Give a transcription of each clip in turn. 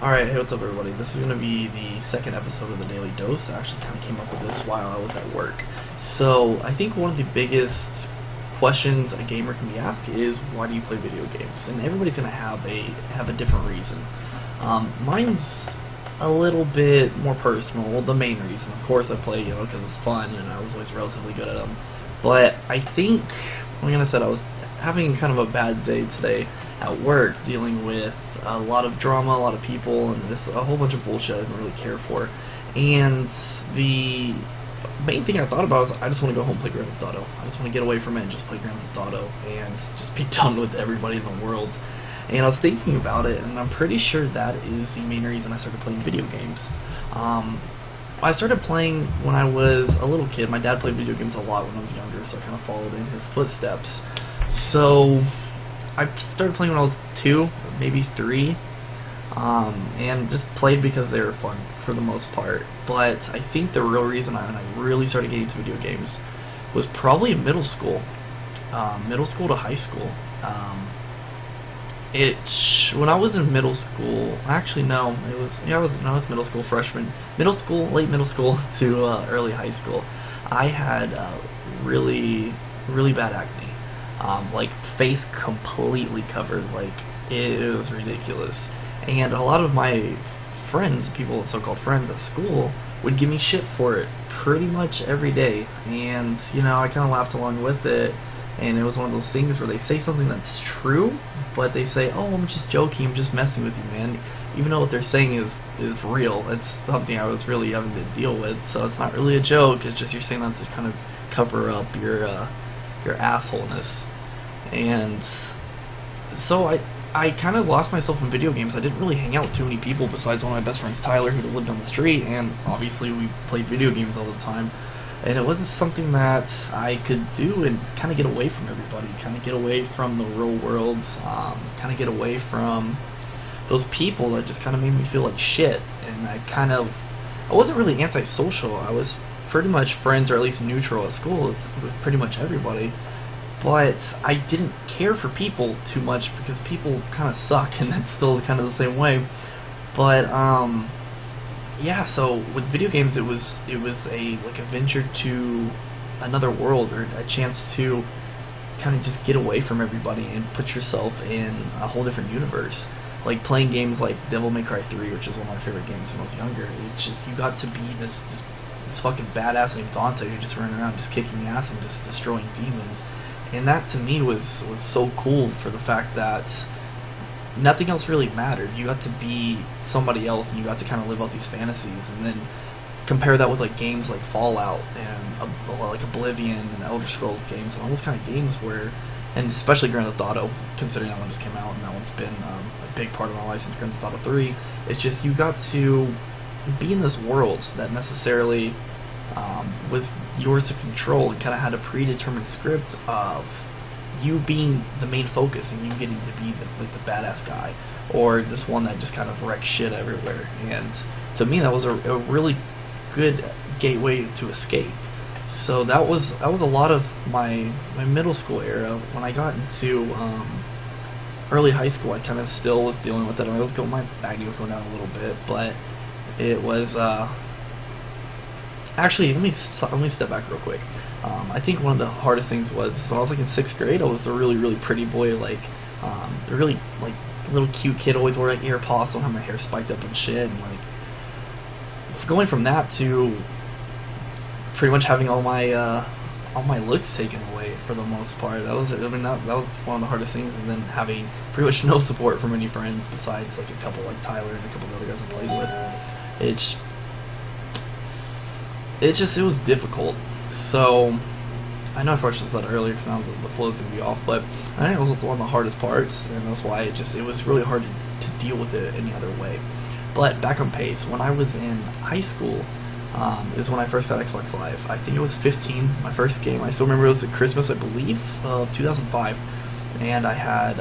Alright, hey, what's up everybody? This is going to be the second episode of the Daily Dose. I actually kind of came up with this while I was at work. So, I think one of the biggest questions a gamer can be asked is, why do you play video games? And everybody's going to have a different reason. Mine's a little bit more personal. Well, the main reason, of course, I play, because it's fun and I was always relatively good at them. But I think, like I said, I was having kind of a bad day today at work, dealing with a lot of drama, a lot of people, and just a whole bunch of bullshit I didn't really care for. And the main thing I thought about was, I just want to go home and play Grand Theft Auto. I just want to get away from it and just play Grand Theft Auto and just be done with everybody in the world. And I was thinking about it, and I'm pretty sure that is the main reason I started playing video games. I started playing when I was a little kid. My dad played video games a lot when I was younger, so I kind of followed in his footsteps. So I started playing when I was 2, maybe 3, and just played because they were fun for the most part. But I think the real reason I really started getting into video games was probably in middle school to high school. When I was in middle school, actually no, I was middle school freshman, late middle school to early high school. I had really bad acne. Like face completely covered, like it was ridiculous. And a lot of my friends, so-called friends at school, would give me shit for it pretty much every day. And I kind of laughed along with it. And it was one of those things where they say something that's true, but they say, "Oh, I'm just joking, I'm just messing with you, man." Even though what they're saying is real. It's something I was really having to deal with. So it's not really a joke. It's just you're saying that to kind of cover up your assholeness. And so I kind of lost myself in video games. I didn't really hang out with too many people besides one of my best friends, Tyler, who lived on the street, and obviously we played video games all the time. And it wasn't something that I could do and kind of get away from everybody, kind of get away from the real world, kind of get away from those people that just kind of made me feel like shit. And I wasn't really antisocial. I was pretty much friends, or at least neutral at school with pretty much everybody. But I didn't care for people too much because people kind of suck, and that's still kind of the same way. But yeah, so with video games, it was a venture to another world, or a chance to kind of just get away from everybody and put yourself in a whole different universe. Like playing games like Devil May Cry 3, which is one of my favorite games when I was younger. It's just, you got to be this fucking badass named Dante who just running around just kicking ass and just destroying demons. And that to me was so cool, for the fact that nothing else really mattered. You got to be somebody else, and you got to kind of live out these fantasies. And then compare that with like games like Fallout and like Oblivion and Elder Scrolls games, and all those kind of games where, and especially Grand Theft Auto, considering that one just came out and that one's been a big part of my life since Grand Theft Auto 3. It's just, you got to be in this world that necessarily was yours to control, and kind of had a predetermined script of you being the main focus and you getting to be the badass guy, or this one that just kind of wrecks shit everywhere. And to me, that was a really good gateway to escape. So that was a lot of my middle school era. When I got into early high school, I kind of still was dealing with it. My acne was going down a little bit, but it was actually, let me step back real quick. I think one of the hardest things was when I was like in 6th grade. I was a really pretty boy, like a really like little cute kid. Always wore like ear pops, don't have my hair spiked up and shit. And like going from that to pretty much having all my looks taken away for the most part. That was that was one of the hardest things. And then having pretty much no support from any friends besides like a couple like Tyler and a couple of other guys I played with. It was difficult. So I know I probably should have said that earlier because now the flow's gonna be off, but I think it was one of the hardest parts, and that's why it was really hard to deal with it any other way. But back on pace, when I was in high school, is when I first got Xbox Live. I think it was 15, my first game. I still remember it was at Christmas, I believe, of 2005. And I had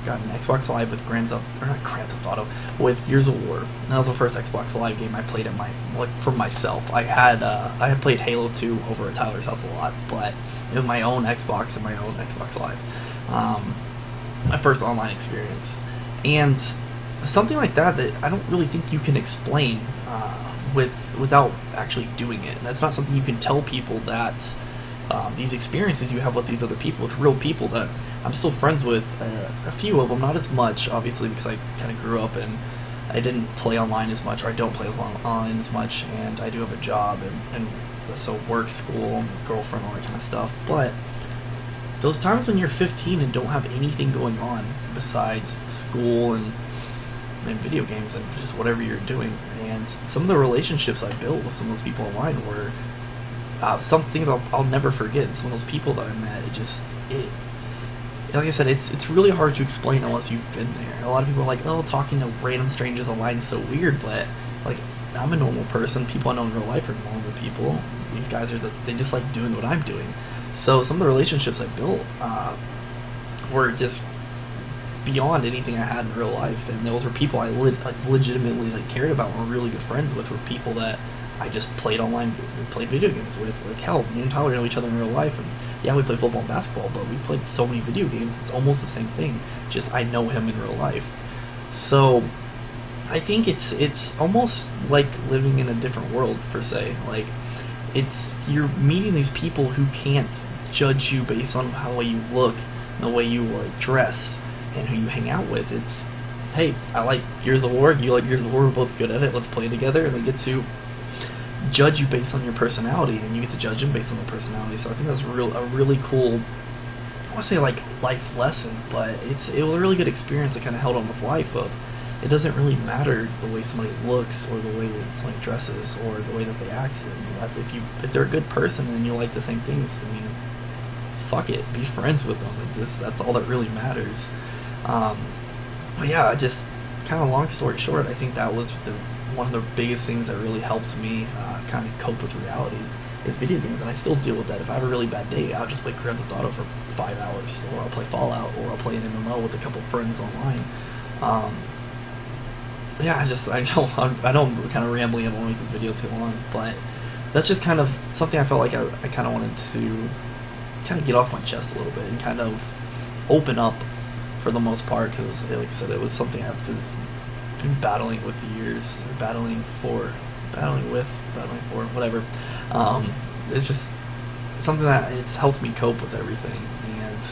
got an Xbox Live with with Gears of War. And that was the first Xbox Live game I played for myself. I had played Halo 2 over at Tyler's house a lot, but it was my own Xbox and my own Xbox Live. My first online experience. And something like that I don't really think you can explain without actually doing it. And that's not something you can tell people, that these experiences you have with these other people, with real people that I'm still friends with, a few of them, not as much, obviously, because I kind of grew up and I didn't play online as much, or I don't play online as much, and I do have a job, and so work, school, girlfriend, all that kind of stuff. But those times when you're 15 and don't have anything going on besides school and video games and just whatever you're doing, and some of the relationships I built with some of those people online were some things I'll never forget. And some of those people that I met, like I said, it's really hard to explain unless you've been there. A lot of people are like, oh, talking to random strangers online is so weird, but like, I'm a normal person. People I know in real life are normal people. These guys they just like doing what I'm doing. So some of the relationships I built were just beyond anything I had in real life, and those were people I legitimately cared about and were really good friends with. Were people that I just played online, played video games with. Like, hell, me and Tyler know each other in real life, and yeah, we play football and basketball, but we played so many video games. It's almost the same thing. Just I know him in real life. So I think it's almost like living in a different world, per se. Like, you're meeting these people who can't judge you based on how you look, and the way you dress, and who you hang out with. It's, hey, I like Gears of War, you like Gears of War, we're both good at it, let's play together. And they get to judge you based on your personality, and you get to judge them based on their personality. So I think that's a really cool, I want to say like life lesson, but it was a really good experience that kind of held on with life. Of, it doesn't really matter the way somebody looks, or the way that somebody dresses, or the way that they act. If they're a good person and you like the same things, I mean, fuck it, be friends with them. That's all that really matters. But yeah, just kind of long story short, I think that was one of the biggest things that really helped me kind of cope with reality is video games, and I still deal with that. If I have a really bad day, I'll just play Grand Theft Auto for 5 hours, or I'll play Fallout, or I'll play an MMO with a couple friends online. Yeah, I know I'm kind of rambling. I don't want to make this video too long, but that's just kind of something I felt like I kind of wanted to kind of get off my chest a little bit and kind of open up for the most part, because like I said, it was something I've been battling with the years, or battling for, whatever. It's just something that it's helped me cope with everything, and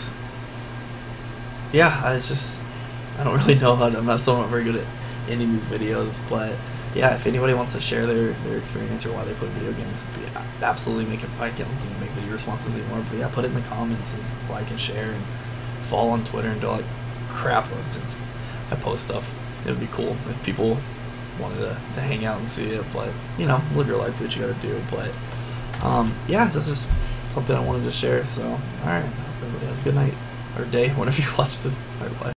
yeah, I don't really know I'm still not very good at ending these videos, but yeah, if anybody wants to share their experience or why they play video games, absolutely I can't make video responses anymore, but yeah, put it in the comments and like and share, and follow on Twitter and do all that crap. I post stuff. It would be cool if people wanted to hang out and see it, but you know, live your life, do what you gotta do. But yeah, this is something I wanted to share. So alright, hope everybody has a good night or day whenever you watch this. Alright, bye.